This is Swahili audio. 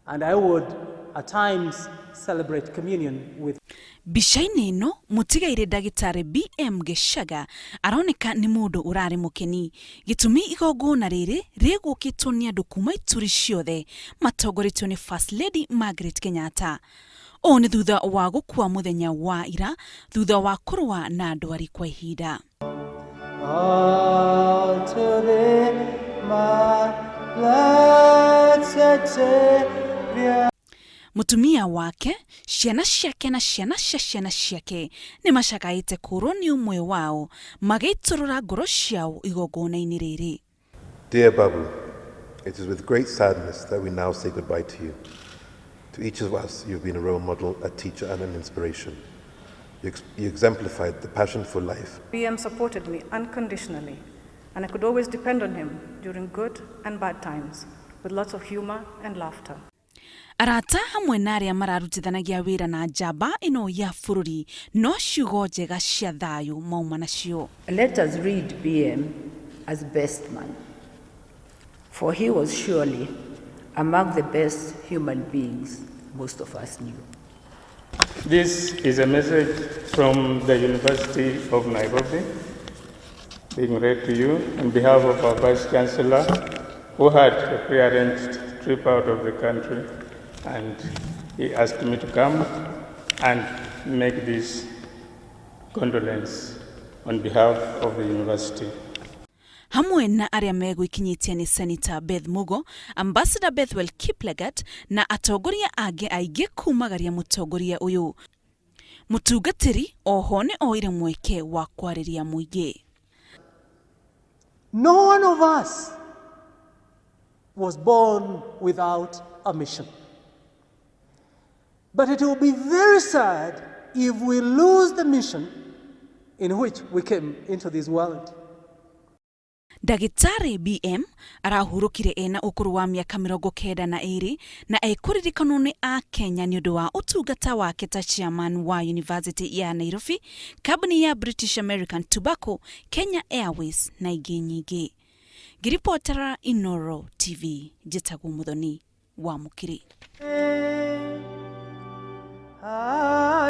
and I would at times celebrate communion with. Bishaini ino mutigaire dagitari BM Gecaga aroneka ni mundu urari mukeni gitumi igongona riri rigukitwo ni andu kuma ituri ciothe matongoretio ni First Lady Margaret Kenyatta. O ni thutha wa gukua muthenya wa ira thutha wa kurwa na ndwari kwa ihinda. Mutumia wake, ciana ciake na ciana cia ciana ciake ni macagaite kurwo ni umwe wao magaiturura ngoro ciao igongona-ini riri. Dear Babu, it is with great sadness that we now say goodbye to you. To each of us, you've been a role model, a teacher, and an inspiration. You exemplified the passion for life. BM supported me unconditionally, and I could always depend on him during good and bad times, with lots of humor and laughter. Arata hamwe na aria mararutithanagia wira na njamba ino ya bururi no ciugo njega cia thayu mauma nacio. Let us read BM as best man, for he was surely among the best human beings most of us knew. This is a message from the University of Nairobi, being read to you on behalf of our Vice Chancellor, who had a pre-arranged trip out of the country, and he asked me to come and make this condolence on behalf of the university. Hamwe na aria megwikinyitie ni Senator Bethuel, Ambassador Bethuel Kiplagat na atongoria age aige kumagaria mutongoria uyu. Mutugatiri ohone oire mweke wa kwariria muingi. No one of us was born without a mission. But it will be very sad if we lose the mission in which we came into this world. Dagitari BM arahurukire ena ukuru wa miaka 92 na ekuririkano ni a Kenya ni undu wa utungata wake ta chairman wa University ya Nairobi, kabuni ya British American Tobacco, Kenya Airways na ingi nyingi. Giripotera Inooro TV, Jitagu Muthoni wa Mukiri.